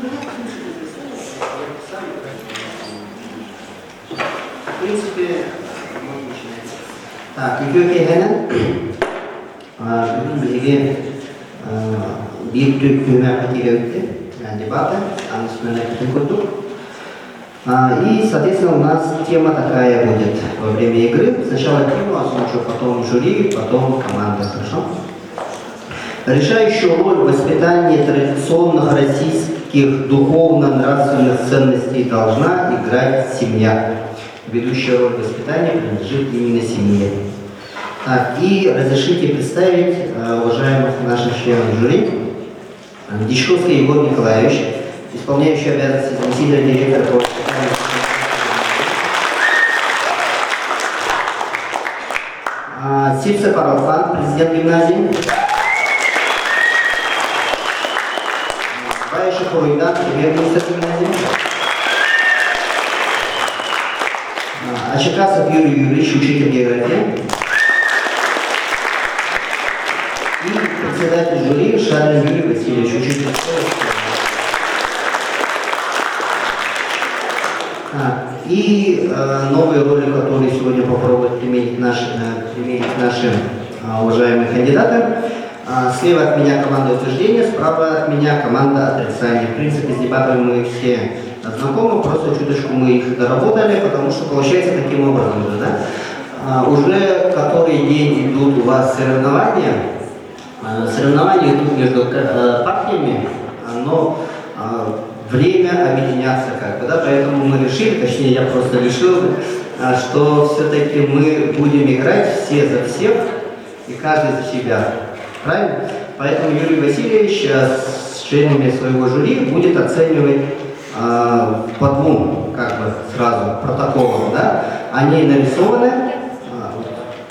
В принципе, можно начинать. Так, Ethiopian bizga bir hükümet потеряли дебаты, и, соответственно, у нас тема такая будет во время игры. Сначала тему озвучу, потом жюри, потом команда. Хорошо? Решающую роль в воспитании традиционных российских духовно-нравственных ценностей должна играть семья. Ведущая роль воспитания принадлежит именно семье. Так, и разрешите представить уважаемых наших членов жюри. Дичковский Егор Николаевич, исполняющий обязанности заместителя директора по воспитанию. Сипсев Аралхан, президент гимназии. Баишев Уруйдан, премьер-министр гимназии. Ачекасов Юрий Юрьевич, учитель географии. И председатель жюри Шарлин Юрий Васильевич, учитель школы. И новые роли, которые сегодня попробуют применить наши уважаемые кандидаты. Слева от меня команда утверждения, справа от меня команда отрицания. В принципе, с дебатами мы все знакомы, просто чуточку мы их доработали, потому что получается таким образом, да? Уже который день идут у вас соревнования. Соревнования идут между партиями, но время объединяться как бы, да, поэтому мы решили, точнее я просто решил, что все-таки мы будем играть все за всех и каждый за себя. Правильно? Поэтому Юрий Васильевич с членами своего жюри будет оценивать по двум, как бы, сразу протоколам, да? Они нарисованы,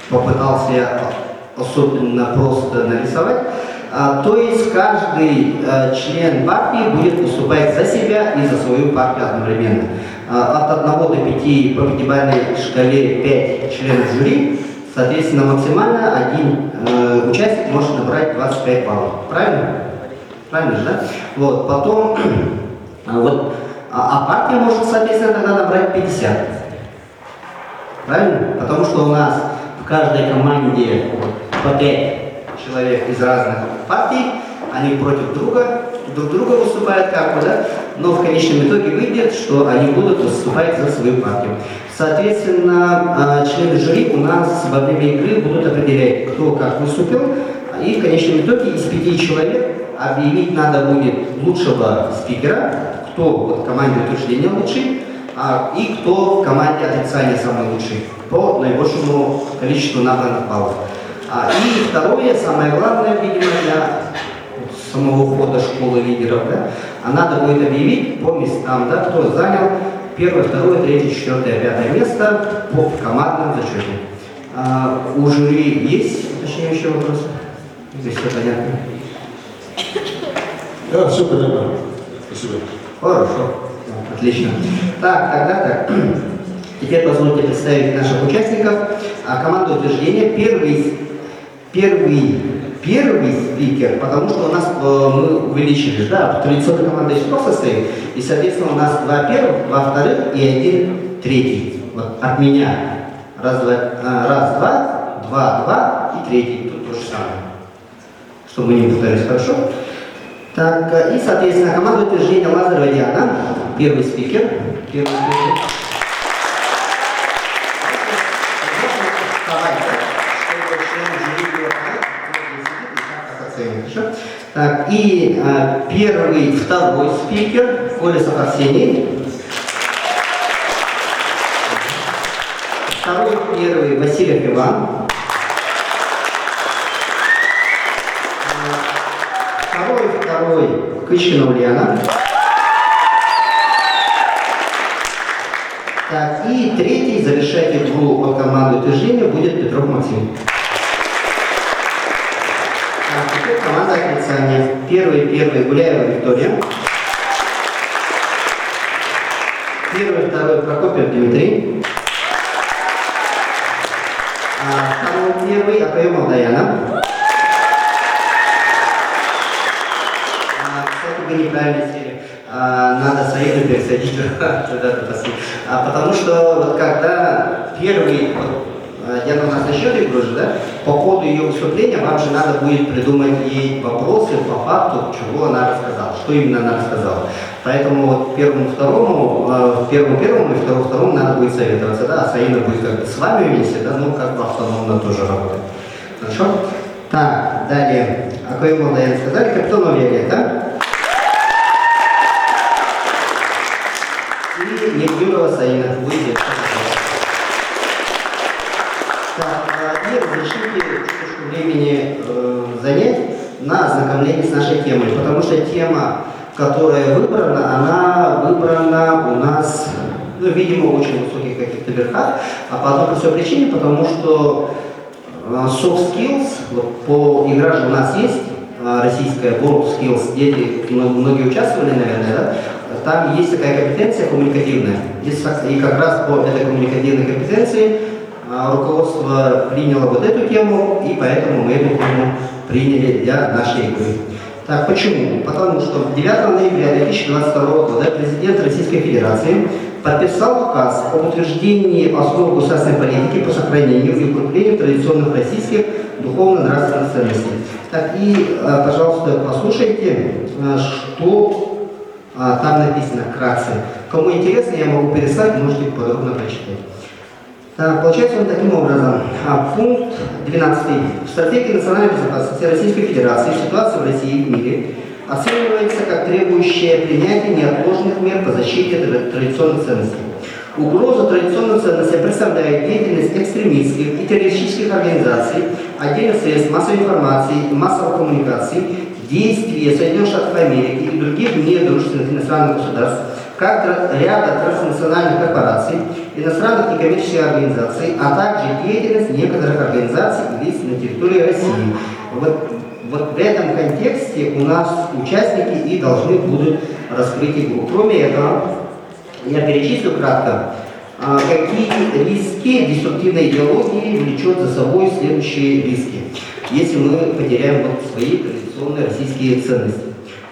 попытался я особенно просто нарисовать. То есть каждый член партии будет выступать за себя и за свою партию одновременно. От 1 до 5 по пятибалльной шкале 5 членов жюри, соответственно, максимально один участник может набрать 25 баллов. Правильно? Правильно же, да? Вот, потом, а партия может, соответственно, тогда набрать 50. Правильно? Потому что у нас в каждой команде по 5 человек из разных партий, они против друг друга выступают, как бы, да? Но в конечном итоге выйдет, что они будут выступать за свою партию. Соответственно, члены жюри у нас во время игры будут определять, кто как выступил, и в конечном итоге из 5 человек объявить надо будет лучшего спикера, кто в команде утверждения лучший, и кто в команде отрицания самый лучший, по наибольшему количеству набранных баллов. И второе, самое главное, видимо, для самого входа школы лидеров, да, надо будет объявить по местам, да, кто занял 1, 2, 3, 4, 5 место по командным зачете. У жюри есть уточняющие вопросы? Здесь все понятно? Да, все понятно. Спасибо. Хорошо. Отлично. Так, тогда так. Теперь позвольте представить наших участников. Команда утверждения. Первый спикер, потому что у нас мы увеличили, да, традиционная команда из 3 состоит, и, соответственно, у нас 2 первых, 2 вторых и 1 третий. Вот от меня. Раз, два и третий. Тут то же самое. Чтобы не повторились, хорошо? Так, и, соответственно, команда утверждения Лазарева Диана. Первый спикер. Так, и второй спикер, Колесов Арсений. Первый Васильев Иван. Второй Кычкина Ульяна. Так, и третий, завершать игру от команды утверждения, будет Петров Максим. Теперь команда отрицания. Первый Гуляева Виктория. Второй Прокопьев Дмитрий. Первый Акаемов Даяна. Кстати, вы неправильно сели. надо Саиду пересадить туда-то посадить. Потому что вот когда первый, я у нас насчет игры же, да, по ходу ее выступления вам же надо будет придумать ей вопросы по факту, чего она рассказала, что именно она рассказала. Поэтому вот первому и второму надо будет советоваться, да, а Саида будет как бы с вами вместе, да, ну как бы автономно тоже работает. Хорошо? Так, далее. Акоем Молдаян сказали, капитан Виолет, да? И Невдюрова Саина. Выйдет. Так, и разрешите чуточку времени занять на ознакомление с нашей темой, потому что тема, которая выбрана, она выбрана у нас, ну, видимо, в очень высоких каких-то верхах, а по одной простой причине, потому что soft skills, вот по игра же у нас есть, российская World Skills, дети, многие участвовали, наверное, да? Там есть такая компетенция коммуникативная. И как раз по этой коммуникативной компетенции руководство приняло вот эту тему, и поэтому мы эту тему приняли для нашей игры. Так, почему? Потому что 9 ноября 2022 года президент Российской Федерации подписал указ об утверждении основ государственной политики по сохранению и укреплению традиционных российских духовно-нравственных ценностей. Так, и, пожалуйста, послушайте, что там написано вкратце. Кому интересно, я могу переслать, можете подробно прочитать. Так, получается он таким образом. Пункт 12. В стратегии национальной безопасности Российской Федерации ситуация в России и в мире оценивается как требующая принятия неотложных мер по защите традиционных ценностей. Угрозу традиционным ценностям представляет деятельность экстремистских и террористических организаций, отдельных средств массовой информации и массовых коммуникаций, действия Соединенных Штатов Америки и других недружественных иностранных государств, как ряда транснациональных корпораций, иностранных некоммерческих организаций, а также деятельность некоторых организаций и лиц на территории России. Вот в этом контексте у нас участники и должны будут раскрыть игру. Кроме этого, я перечислю кратко, какие риски деструктивной идеологии влечет за собой следующие риски, если мы потеряем вот свои традиционные российские ценности.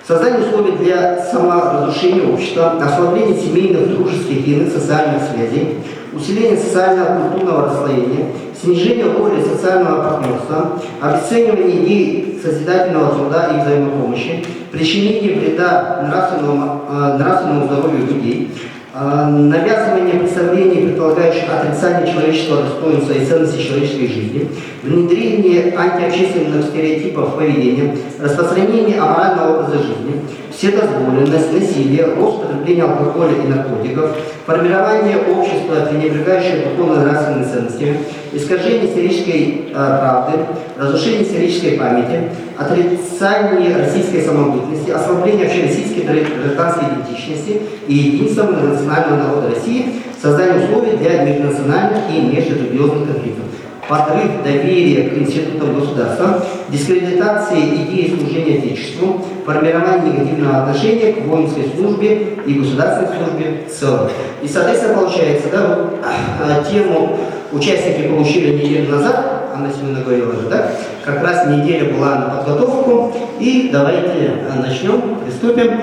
Создание условий для саморазрушения общества, ослабление семейных, дружеских и иных социальных связей, усиление социального культурного расслоения, снижение роли социального партнерства, обесценивание идей созидательного труда и взаимопомощи, причинение вреда нравственному здоровью людей, навязывание представлений, предполагающих отрицание человеческого достоинства и ценности человеческой жизни, внедрение антиобщественных стереотипов поведения, распространение аморального образа жизни, вседозволенность, насилие, рост потребления алкоголя и наркотиков, формирование общества, пренебрегающего духовно-нравственными ценностями, искажение исторической правды, разрушение исторической памяти, отрицание российской самобытности, ослабление общероссийской гражданской идентичности и единства национального народа России, создание условий для межнациональных и межрелигиозных конфликтов, подрыв доверия к институтам государства, дискредитация идеи служения Отечеству, формирование негативного отношения к воинской службе и государственной службе в целом. И, соответственно, получается, да, вот, тему участники получили неделю назад, Анна Семеновна говорила же, да, как раз неделя была на подготовку, и давайте начнем, приступим.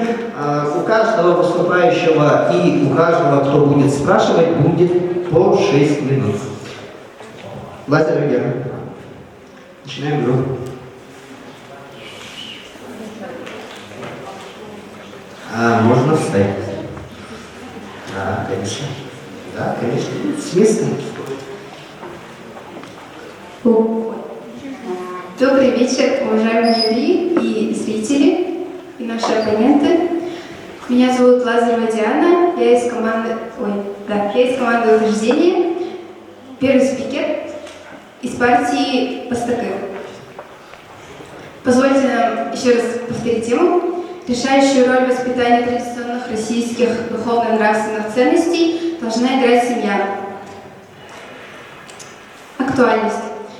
У каждого выступающего и у каждого, кто будет спрашивать, будет по 6 минут. Лазер и Гера. Начинаем игру. Можно встать. Да, конечно. Да, конечно. С места. Добрый вечер, уважаемые жюри и зрители, и наши оппоненты. Меня зовут Лазарева Диана, я из команды утверждения, первый спикер из партии Пастакы. Позвольте нам еще раз повторить тему. Решающую роль в воспитании традиционных российских духовно-нравственных ценностей должна играть семья. Актуальность.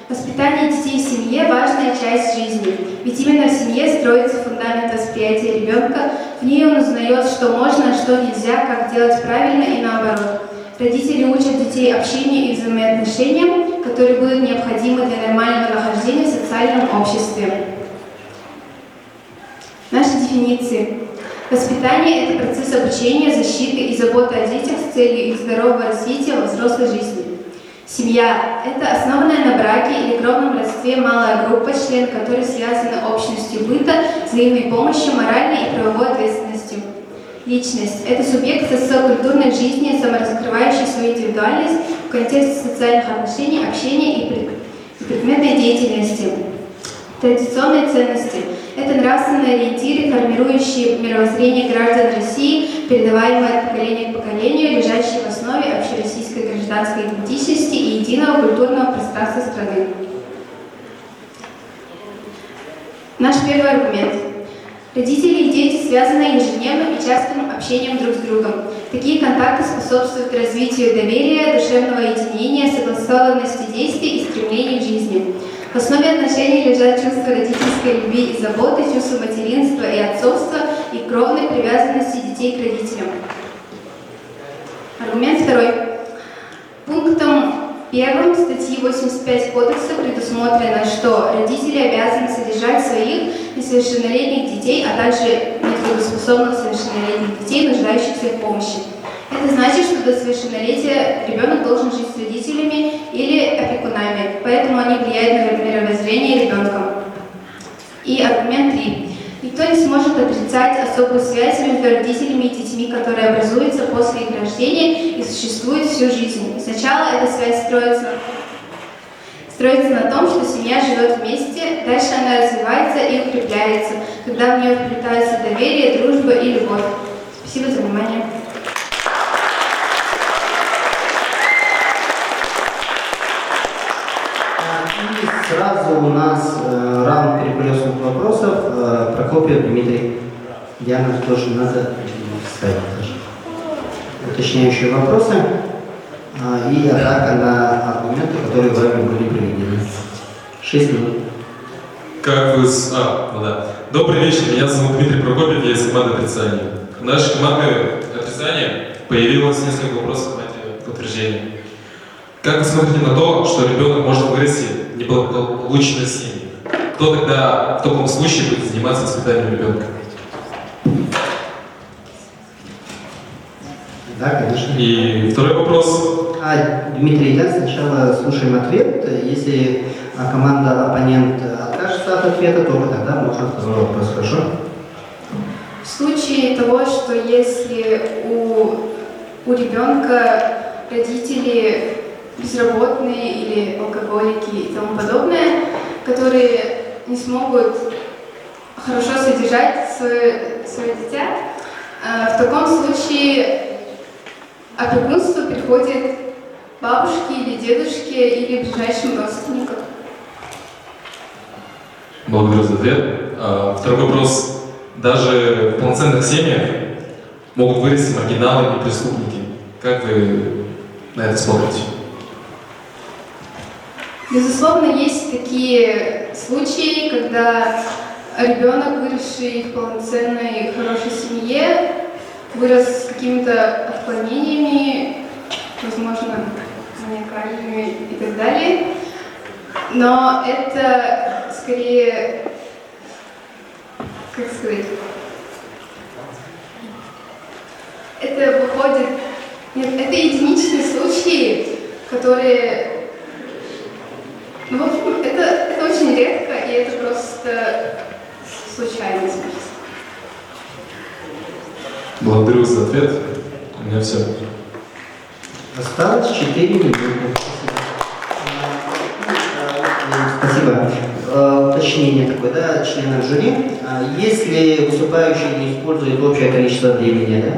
Воспитание детей в семье – важная часть жизни, ведь именно в семье строится фундамент восприятия ребенка, в ней он узнает, что можно, а что нельзя, как делать правильно и наоборот. Родители учат детей общению и взаимоотношениям, которые будут необходимы для нормального нахождения в социальном обществе. Наши дефиниции. Воспитание – это процесс обучения, защиты и заботы о детях с целью их здорового развития во взрослой жизни. Семья – это основанная на браке или кровном родстве малая группа членов, которые связаны общностью быта, взаимной помощью, моральной и правовой ответственностью. Личность – это субъект социокультурной жизни, самораскрывающий свою индивидуальность в контексте социальных отношений, общения и предметной деятельности. Традиционные ценности – это нравственные ориентиры, формирующие мировоззрение граждан России, передаваемые от поколения к поколению, лежащие в основе общероссийской гражданской идентичности и единого культурного пространства страны. Наш первый аргумент. Родители и дети связаны ежедневным и частым общением друг с другом. Такие контакты способствуют развитию доверия, душевного единения, согласованности действий и стремлений к жизни. В основе отношений лежат чувства родительской любви и заботы, чувство материнства и отцовства и кровной привязанности детей к родителям. Аргумент второй. Пунктом 1 статьи 85 Кодекса предусмотрено, что родители обязаны содержать своих несовершеннолетних детей, а также нетрудоспособных совершеннолетних детей, нуждающихся в помощи. Это значит, что до совершеннолетия ребенок должен жить с родителями или опекунами, поэтому они влияют на мировоззрение ребенка. И аргумент 3. Никто не сможет отрицать особую связь между родителями и детьми, которая образуется после их рождения и существует всю жизнь. Сначала эта связь строится на том, что семья живет вместе, дальше она развивается и укрепляется, когда в нее вплетаются доверие, дружба и любовь. Спасибо за внимание. И сразу у нас раунд перекрестных вопросов. Прокопьев Дмитрий. Диана, тоже надо вставить даже. Уточняющие вопросы и атака на аргументы, которые вами были приведены. 6 минут. Как вы... Добрый вечер, меня зовут Дмитрий Прокопьев, я из команды отрицания. В нашей команде отрицания появилось несколько вопросов к утверждению. Как вы смотрите на то, что ребенок может вырасти в неблагополучной семье? Кто тогда в таком случае будет заниматься воспитанием ребенка? Да, конечно. И второй вопрос. Дмитрий, да, сначала слушаем ответ. Если команда-оппонент откажется от ответа, только тогда можно второй вопрос. Хорошо? В случае того, что если у ребенка родители безработные или алкоголики и тому подобное, которые не смогут хорошо содержать свое дитя, в таком случае опекунство приходит бабушке или дедушке или ближайшим родственникам. Благодарю за ответ. Второй вопрос. Даже в полноценных семьях могут вырасти маргиналы и преступники. Как вы на это смотрите? Безусловно, есть такие случаи, когда ребенок, выросший в полноценной хорошей семье, вырос с какими-то отклонениями, возможно, маниакальными и так далее. Но это скорее, как сказать, это выходит, нет, это единичные случаи, которые, ну, в общем, это очень редко, и это просто случайность. Благодарю за ответ. У меня все. Осталось 4 минуты. Спасибо. Уточнение такое, да, членов жюри. Если выступающий не использует общее количество времени, да,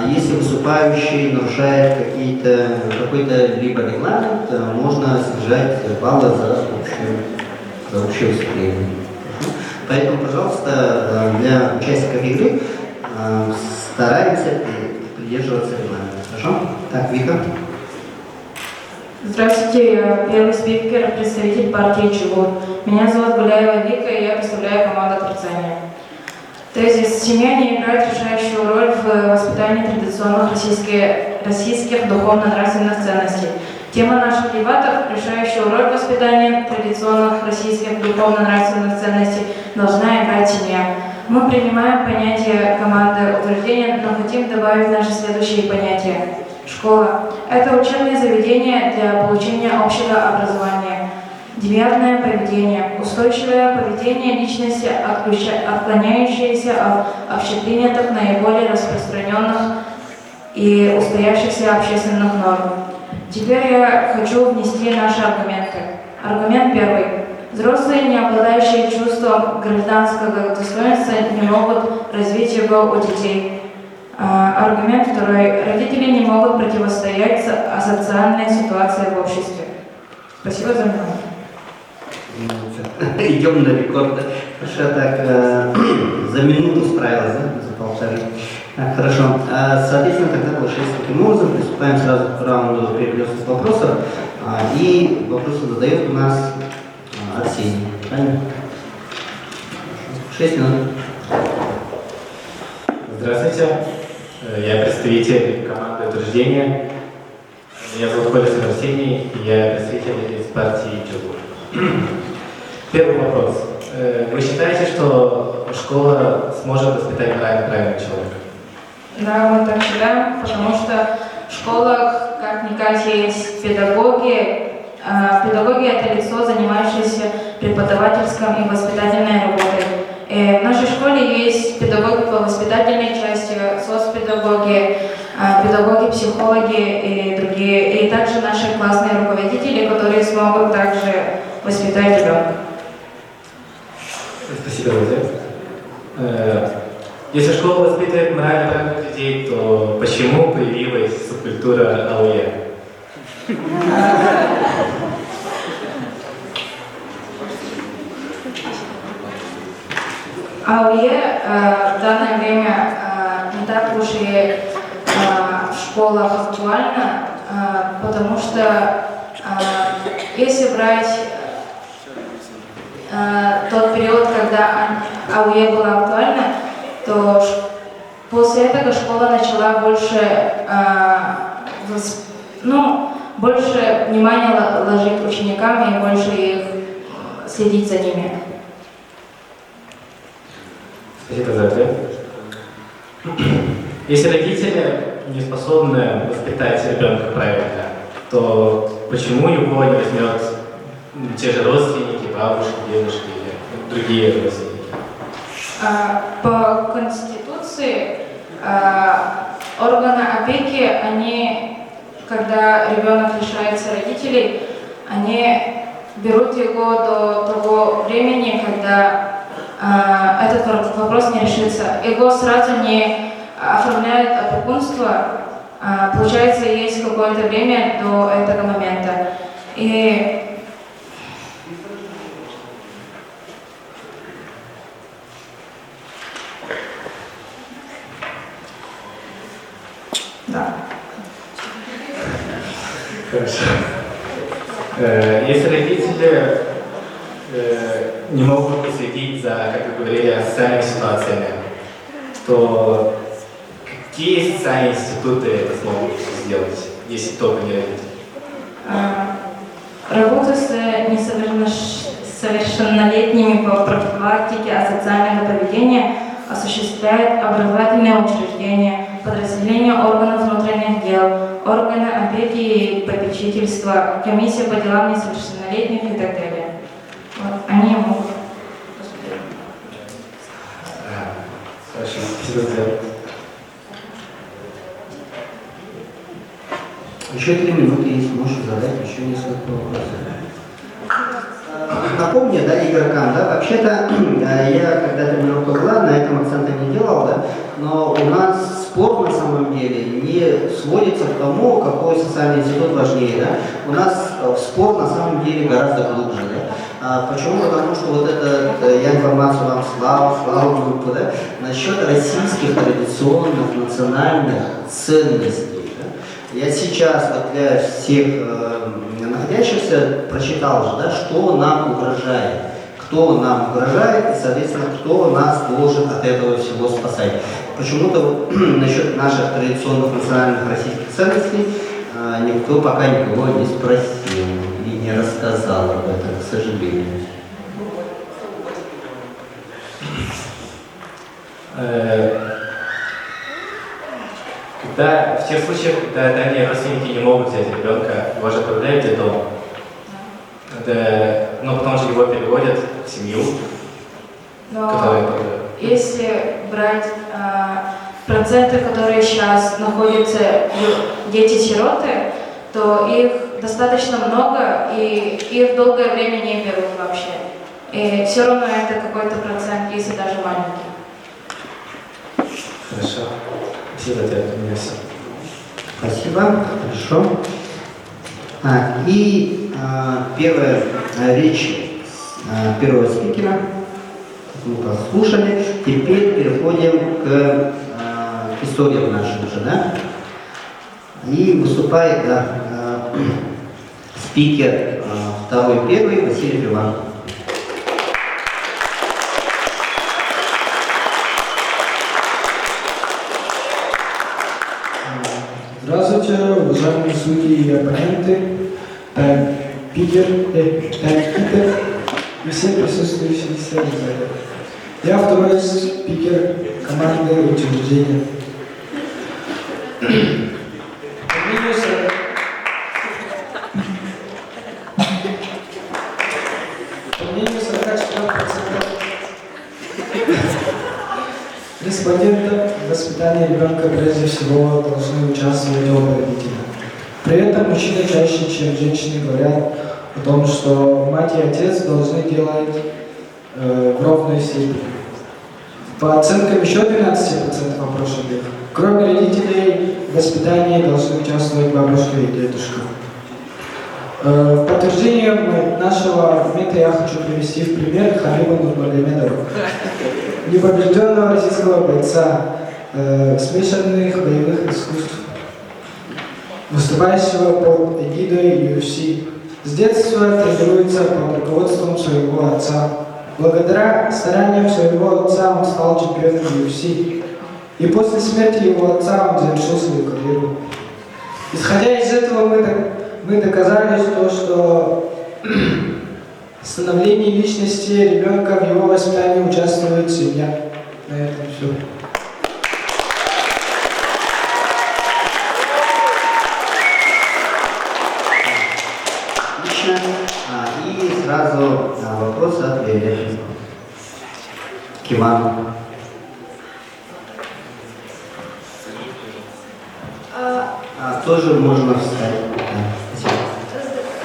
если выступающий нарушает какой-то либо регламент, можно снижать баллы за общее выступление. Поэтому, пожалуйста, для участников игры стараемся придерживаться регламента. Хорошо? Так, Вика. Здравствуйте, я первый спикер, представитель партии ЧГУ. Меня зовут Гуляева Вика, и я представляю команду отрицания. Тезис: семья не играет решающую роль в воспитании традиционных российских духовно-нравственных ценностей. Тема наших дебатов: решающую роль в воспитании традиционных российских духовно-нравственных ценностей должна играть семья. Мы принимаем понятие команды утверждения, но хотим добавить наши следующие понятия. Школа – это учебное заведение для получения общего образования. Девиантное поведение – устойчивое поведение личности, отклоняющееся от общепринятых, наиболее распространенных и устоявшихся общественных норм. Теперь я хочу внести наши аргументы. Аргумент первый. Взрослые, не обладающие чувством гражданского достоинства, не могут развить его у детей. Аргумент второй. Родители не могут противостоять асоциальной ситуации в обществе. Спасибо за внимание. Идем на рекорд. Хорошо, так, за минуту справилась, да? За полторы. Так, хорошо. Соответственно, тогда получается таким образом. Приступаем сразу к раунду перекрестных вопросов. И вопросы задает у нас Арсений. Правильно? 6 минут. Здравствуйте. Я представитель команды утверждения. Меня зовут Колесов Арсений, и я представитель из партии ЧУГУР. Первый вопрос. Вы считаете, что школа сможет воспитать правильного человека? Да, мы так считаем, потому что в школах, как-никак, есть педагоги. Педагоги – это лицо, занимающееся преподавательской и воспитательной работой. И в нашей школе есть педагоги по воспитательной части, соцпедагоги, педагоги, психологи и другие. И также наши классные руководители, которые смогут также воспитать ребенка. Спасибо за ответ. Если школа воспитывает морально правильных людей, то почему появилась субкультура АОЕ? АОЕ в данное время не так уж и в школах актуально, потому что если брать тот период, когда АОЕ была актуальна, то после этого школа начала больше внимания ложить ученикам и больше их следить за ними. Спасибо за ответ. Если родители не способны воспитать ребенка правильно, то почему его не возьмет те же родственники, бабушки, дедушки или другие родственники? По Конституции органы опеки, когда ребенок лишается родителей, они берут его до того времени, когда этот вопрос не решится. Его сразу не оформляют опекунство. Получается, есть какое-то время до этого момента. И да. Хорошо. Если родители не могут следить за, как вы говорили, социальными ситуациями, то какие социальные институты это смогут сделать, если только не родители? Работа с несовершеннолетними по профилактике асоциального поведения осуществляет образовательные учреждения, подразделения органов внутренних дел, органы опеки и попечительства, комиссия по делам несовершеннолетних и так далее. Вот, они могут. Хорошо, спасибо за ответ. Еще 3 минуты есть, можешь задать еще несколько вопросов. Напомню, да, игрокам, да, вообще-то я когда тренировка была, на этом акцента не делал, да, но у нас спорт на самом деле не сводится к тому, какой социальный институт важнее, да. У нас спорт на самом деле гораздо глубже, да. Почему? Потому что вот это, я информацию вам слал группу, да, насчет российских традиционных национальных ценностей. Я сейчас вот для всех находящихся прочитал же, да, что нам угрожает, кто нам угрожает и, соответственно, кто нас должен от этого всего спасать. Почему-то вот, насчет наших традиционных национальных российских ценностей никто пока никого не спросил и не рассказал об этом, к сожалению. Когда, в тех случаях, когда дальние родственники не могут взять ребенка, его же отправляют в детдом. Но потом же его переводят в семью, которая... Но если брать проценты, которые сейчас находятся дети-сироты, то их достаточно много, и их долгое время не берут вообще. И все равно это какой-то процент, если даже маленький. Хорошо. Спасибо тебе, у меня все. Спасибо, хорошо. Первая речь первого спикера мы послушали. Теперь переходим к историям нашим уже, да? И выступает спикер второй, первый Василий Иванов. Здравствуйте, уважаемые судьи и оппоненты, Питер и все присутствующие в зале. Я второй спикер команды учреждения. По мнению 44% респондентов в воспитании ребенка прежде всего должны участвовать оба родителя. При этом мужчины чаще, чем женщины, говорят о том, что мать и отец должны делать в ровной степени. По оценкам еще 12% опрошенных, кроме родителей, в воспитании должны участвовать бабушка и дедушка. В подтверждение нашего аргумента я хочу привести в пример Халиба Нурмагомедова, непобежденного российского бойца смешанных боевых искусств, выступающего под эгидой UFC. С детства тренируется под руководством своего отца. Благодаря стараниям своего отца он стал чемпионом UFC. И после смерти его отца он завершил свою карьеру. Исходя из этого, мы доказали то, что в становлении личности ребенка в его воспитании участвует семья. На этом все. Отлично. И сразу вопрос от Лили. К Ивану. Тоже можно встать. Да.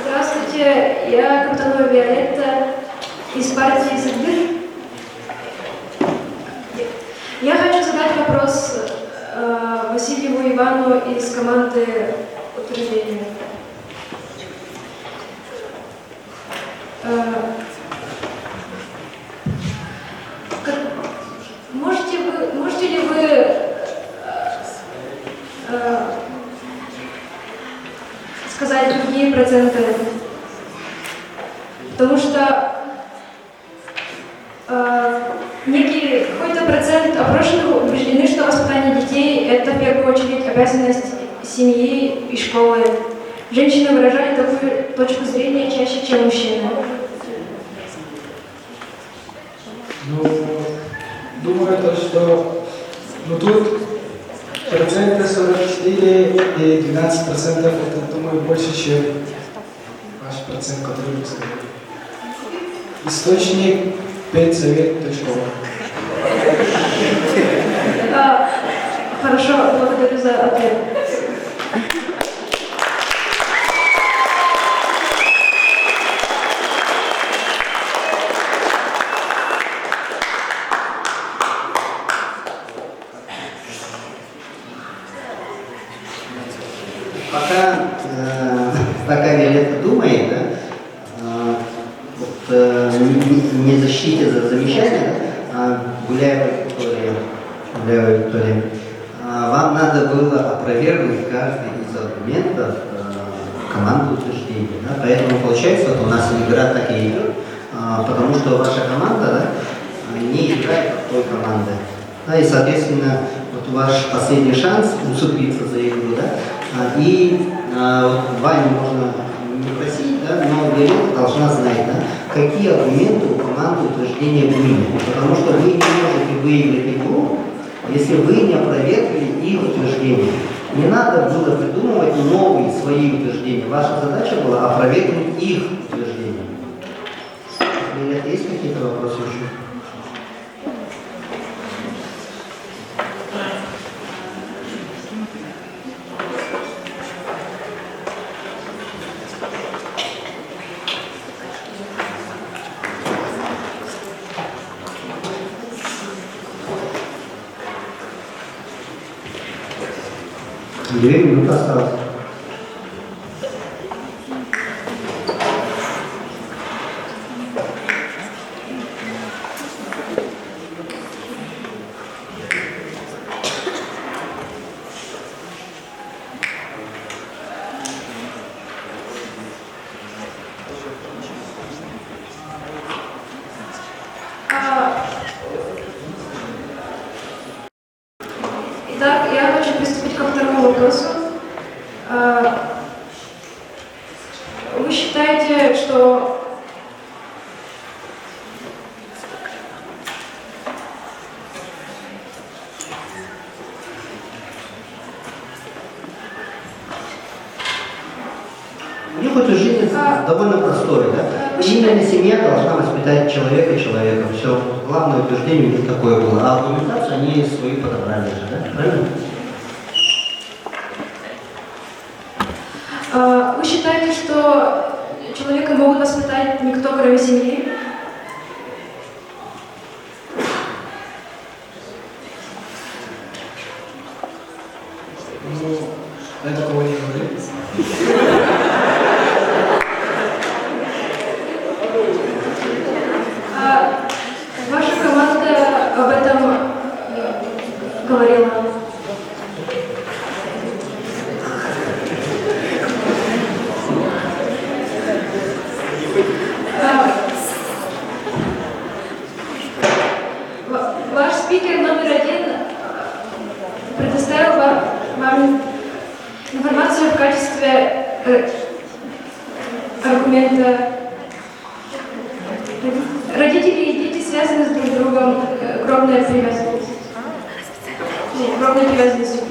Здравствуйте, я Каптанова Виолетта из партии «Садбир». Я хочу задать вопрос Василию Ивану из команды утверждения. Можете ли вы сказать другие проценты? Потому что некий какой-то процент опрошенных убеждены, что воспитание детей – это в первую очередь обязанность семьи и школы. Женщины выражали такую точку зрения чаще, чем мужчины. Думаю, что тут проценты 44 и 12% это, думаю, больше, чем ваш процент, который вы сказали. Источник педсовет.ру. Хорошо, благодарю за ответ. Пока Виолетта думает, да, не защите за замечание, Гуляева Виктория, вам надо было опровергнуть каждый из аргументов команды утверждения. Да? Поэтому получается, вот у нас игра так и идет, потому что ваша команда не играет в той команды. Да, и, соответственно, вот ваш последний шанс уцепиться за игру, да, и Ваню можно не просить, да, но Виолетта должна знать, да, какие аргументы у команды команды утверждения выиграть. Потому что вы не можете выиграть игру, если вы не опровергли их утверждения. Не надо было придумывать новые свои утверждения. Ваша задача была опровергнуть их утверждения. Или есть какие-то вопросы еще? Две минуты осталось. Итак, я хочу приступить ко второму вопросу. Вы считаете, что У них утверждение довольно простое, да? Именно семья должна воспитать человека человеком. Все. Главное утверждение у них такое было. А аргументацию они свои подобрали же, да? Правильно? вы считаете, что человека могут воспитать никто, кроме семьи? Ну, я такого не говорю. Ваша команда об этом говорила. Ваш спикер номер один предоставил вам информацию в качестве аргумента. Родители и дети связаны с друг другом кровной привязанностью. Кровной привязанностью.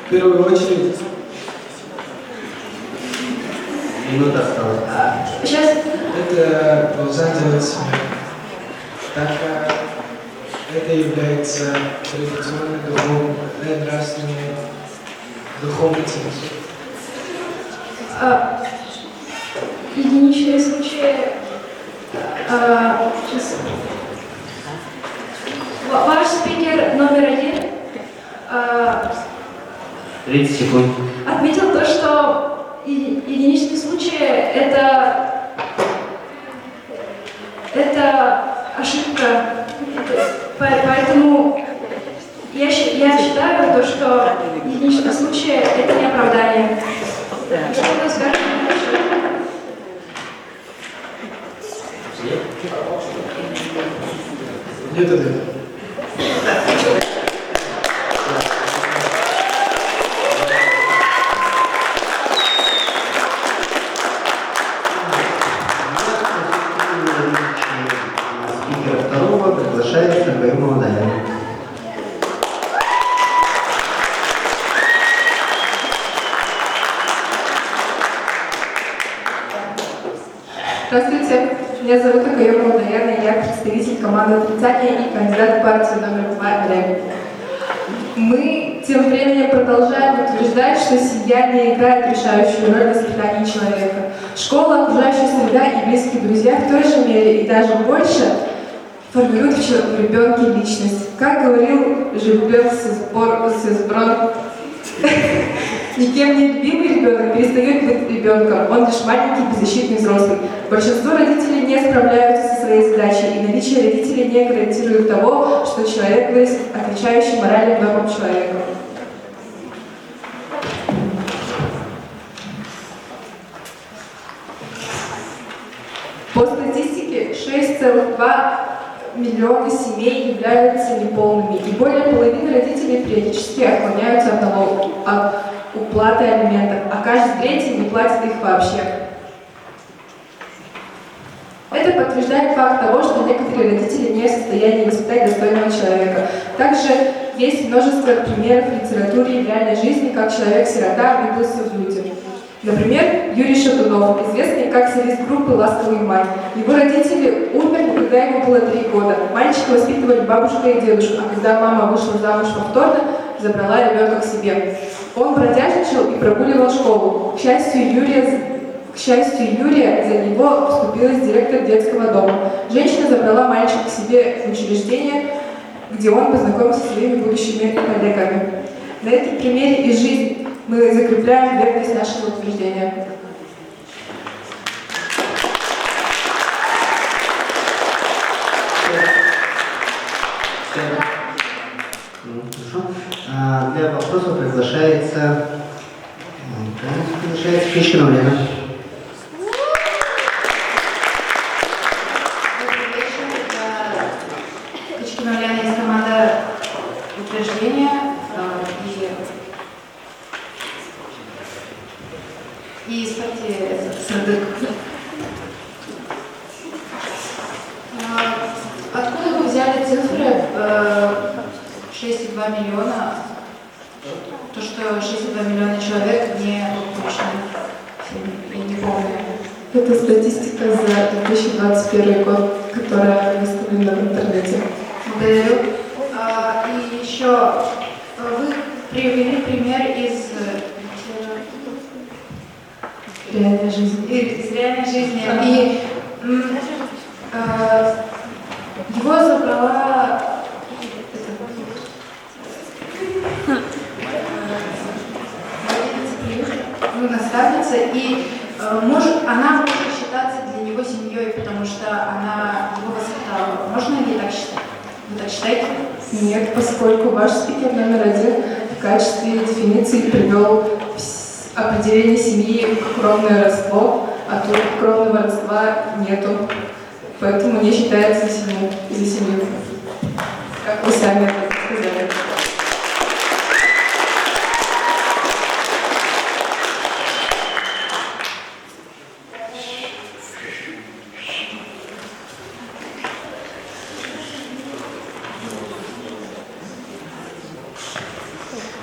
В первую очередь, Минута осталась. Сейчас это должна делать семья, так как это является традиционной духовной, нравственной, духовной ценностью. единичные случаи. Сейчас. Ваш спикер номер один 30 секунд. отметил то, что единичные случаи это ошибка. Поэтому я считаю то, что единичные случаи это не оправдание. Что вы скажете? Нет ответа. Спикера второго приглашается Гаюма Удаяна. Здравствуйте, меня зовут Акаева Удаяна, я представитель команды отрицания и кандидат в партию номер 2 МРЭ. Мы тем временем продолжаем утверждать, что семья не играет решающую роль в воспитании человека. Школа, окружающая среда и близкие друзья в той же мере и даже больше формируют в ребенке личность. Как говорил Жильбер Сезброн, никем не любимый ребенок перестает быть ребенком, он лишь маленький беззащитный взрослый. Большинство родителей не справляются со своей задачей, и наличие родителей не гарантирует того, что человек вырастет отвечающим моральным нормам человека. По статье миллиона семей являются неполными, и более половины родителей периодически отклоняются от уплаты алиментов, а каждый третий не платит их вообще. Это подтверждает факт того, что некоторые родители не в состоянии воспитать достойного человека. Также есть множество примеров в литературе и в реальной жизни, как человек-сирота влюбился в люди. Например, Юрий Шатунов, известный как солист группы «Ласковый май». Его родители умерли, когда ему было 3 года. Мальчика воспитывали бабушка и дедушка, а когда мама вышла замуж повторно, забрала ребенка к себе. Он бродяжничал и прогуливал школу. К счастью, Юрия за него вступилась директор детского дома. Женщина забрала мальчика к себе в учреждение, где он познакомился со своими будущими коллегами. На этом примере из жизни мы закрепляем верность нашего утверждения. Хорошо. Для вопросов приглашается Фишкина Лена. Кочкина Лена из команды утверждения и из партии Сардык. Откуда вы взяли цифры 6,2 миллиона? То, что 6,2 миллиона человек не точно и не полные. Это статистика за 2021 год, которая выставлена в интернете. Благодарю. И еще вы привели пример из Реальной жизни. из реальной жизни. И его забрала наставница, и она может считаться для него семьей, потому что она его воспитала. Можно ли так считать? Вы так считаете? Нет, поскольку ваш спикер номер 1 в качестве дефиниции привел определение семьи как кровное родство, а тут кровного родства нету. Поэтому не считается за семью. Как вы сами сказали.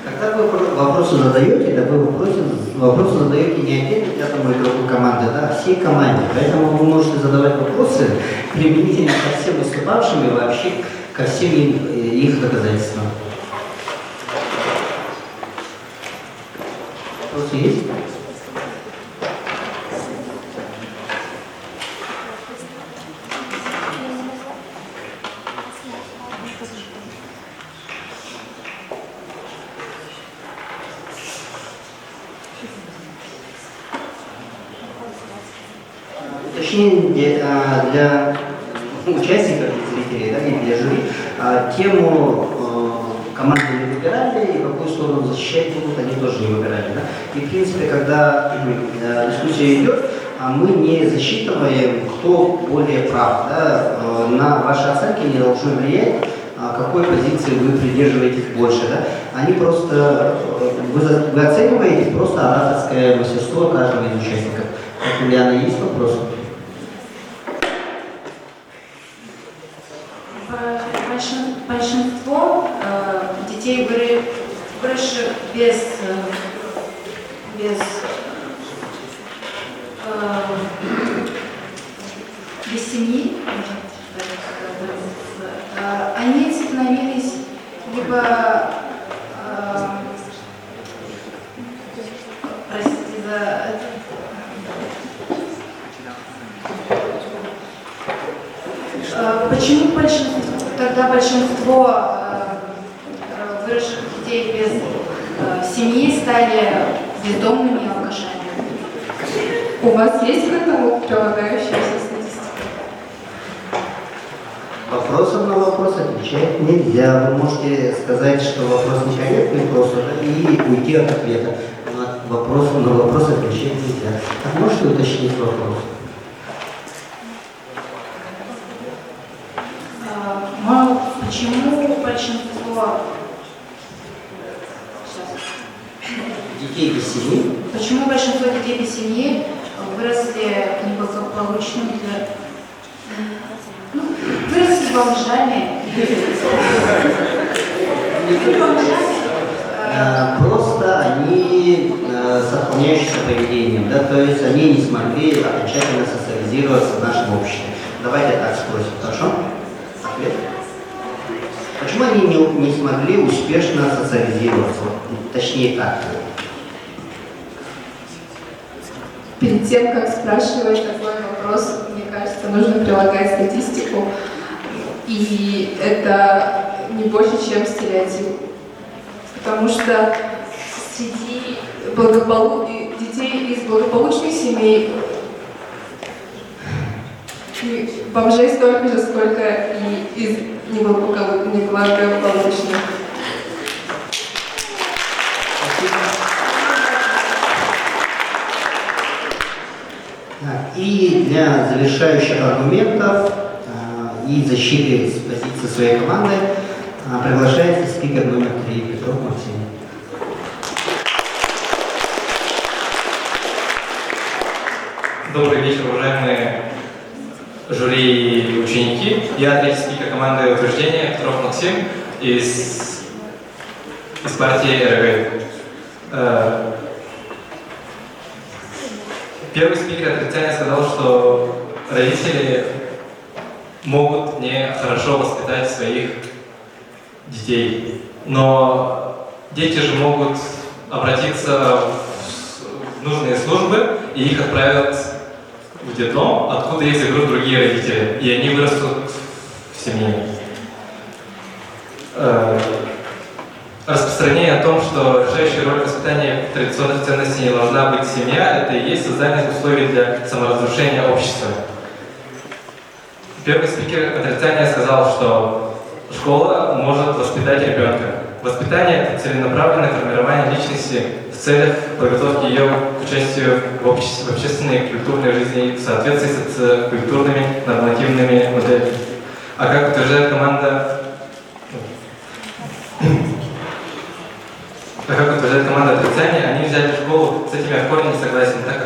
Когда вы вопросы задаете, да вы вопросы задаете не отдельно этому игроку команды, а всей команде. Поэтому вы можете задавать вопросы применительно ко всем выступавшим и вообще ко всем их доказательствам. Вопросы есть? Уточнение для участников, зрителей, да, и для жюри, тему команды не выбирали, и какую сторону защищать будут, они тоже не выбирали. Да? И в принципе, когда дискуссия идет, мы не засчитываем, кто более прав. Да? На ваши оценки не должны влиять, какой позиции вы придерживаетесь больше. Да? Они просто, вы оцениваете просто ораторское мастерство каждого из участников. У Ульяны есть вопросы? Большинство детей, выросших без семьи, они становились либо, простите за... Почему тогда большинство выросших детей без семьи стали бездомными алкашами? У вас есть к этому прилагающаяся статистика? Вопросом на вопрос отвечать нельзя. Вы можете сказать, что вопрос некорректный просто, да, и уйти от ответа. Но вопросом на вопрос отвечать нельзя. А можете уточнить вопрос? Почему большинство... Детей без семьи. Почему большинство детей без семьи выросли неблагополучными выросли бомжами? Просто они с отклоняющимся поведением, да, то есть они не смогли окончательно социализироваться в нашем обществе. Давайте так спросим, хорошо? Ответ. Почему они не смогли успешно социализироваться? Точнее так. Перед тем, как спрашивать такой вопрос, мне кажется, нужно прилагать статистику. И это не больше, чем стереотип. Потому что среди детей из благополучных семей бомжей столько же, сколько и из неблагополучных. И для завершающих аргументов и защиты с позиции своей команды приглашается спикер номер 3 Петров Максим. Добрый вечер, уважаемые жюри и ученики. Я третий спикер команды утверждения Петров Максим из партии РГ. Первый спикер отрицания сказал, что родители могут не хорошо воспитать своих детей, но дети же могут обратиться в нужные службы, и их отправят в детдом, откуда их заберут другие родители, и они вырастут в семье. Распространение о том, что решающая роль воспитания традиционных ценностей не должна быть семья, это и есть создание условий для саморазрушения общества. Первый спикер отрицания сказал, что школа может воспитать ребенка. Воспитание – это целенаправленное формирование личности в целях подготовки ее к участию в общественной и культурной жизни в соответствии с культурными нормативными моделями. А как утверждает команда отрицания, они взяли школу, с этими я в корне не согласен, так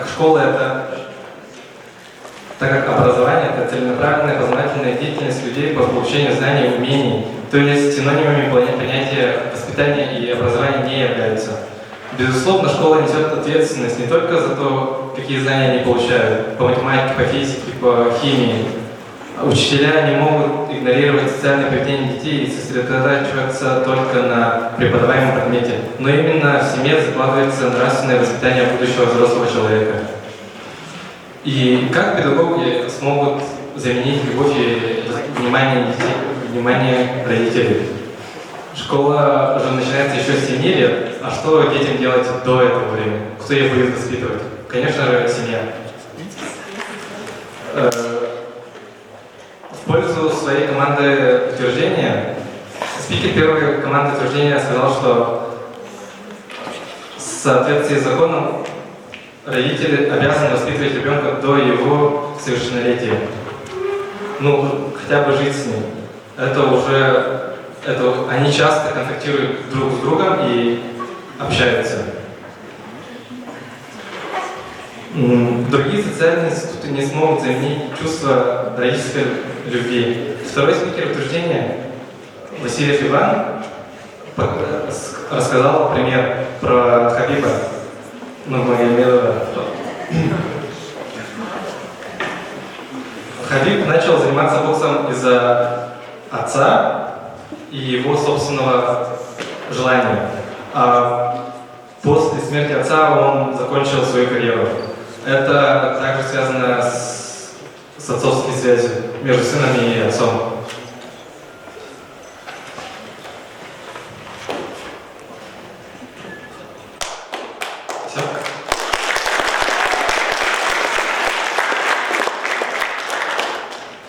как образование – это целенаправленная познавательная деятельность людей по получению знаний и умений, то есть синонимами понятия воспитания и образования не являются. Безусловно, школа несет ответственность не только за то, какие знания они получают по математике, по физике, по химии. Учителя не могут игнорировать социальное поведение детей и сосредотачиваться только на преподаваемом предмете, но именно в семье закладывается нравственное воспитание будущего взрослого человека. И как педагоги смогут заменить любовь и внимание детей, внимание родителей? Школа уже начинается еще с 7 лет, а что детям делать до этого времени? Кто их будет воспитывать? Конечно же, семья. В пользу своей команды утверждения, спикер первой команды утверждения сказал, что в соответствии с законом родители обязаны воспитывать ребенка до его совершеннолетия. Ну, хотя бы жить с ним. Они часто контактируют друг с другом и общаются. Другие социальные институты не смогут заменить чувство родительской любви. Второй спикер утверждения, Васильев Иван, рассказал пример про Хабиба Нурмагомедова. Хабиб начал заниматься боксом из-за отца и его собственного желания. А после смерти отца он закончил свою карьеру. Это также связано с отцовской связью между сыном и отцом. Все.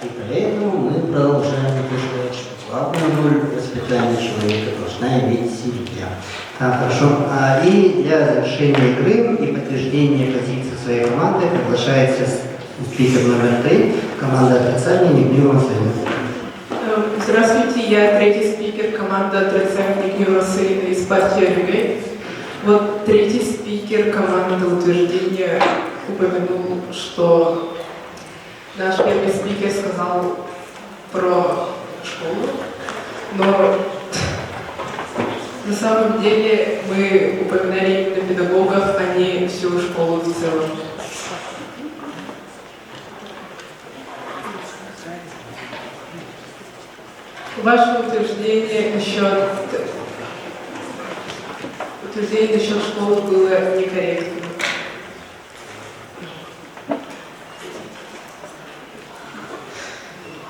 И поэтому мы продолжаем утверждать, что главную роль воспитания человека должна иметь семья. Хорошо. И для завершения игры и подтверждения позиции своей команды приглашается спикер номер 3, команда отрицания Евгения Васильевна. Здравствуйте, я третий спикер команды отрицания Гневросы из партии РГ. Вот третий спикер команды утверждения упомянул, что наш первый спикер сказал про школу, но на самом деле мы упоминали именно педагогов, а не всю школу в целом. Ваше утверждение насчет школы было некорректным.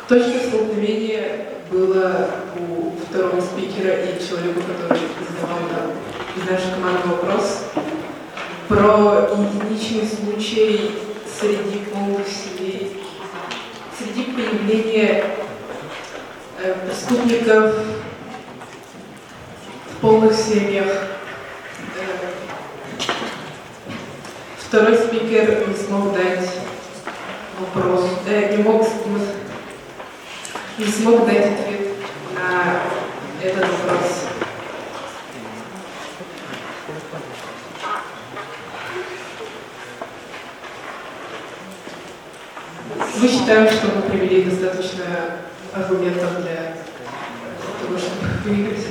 Точка столкновения была у второго спикера и человека, который задавал нам из нашей команды вопрос про единичный случай среди полных семей, среди появления преступников в полных семьях. Второй спикер не смог дать вопрос, не смог дать ответ на этот вопрос. Мы считаем, что мы привели достаточно аргументов для того, чтобы выиграть.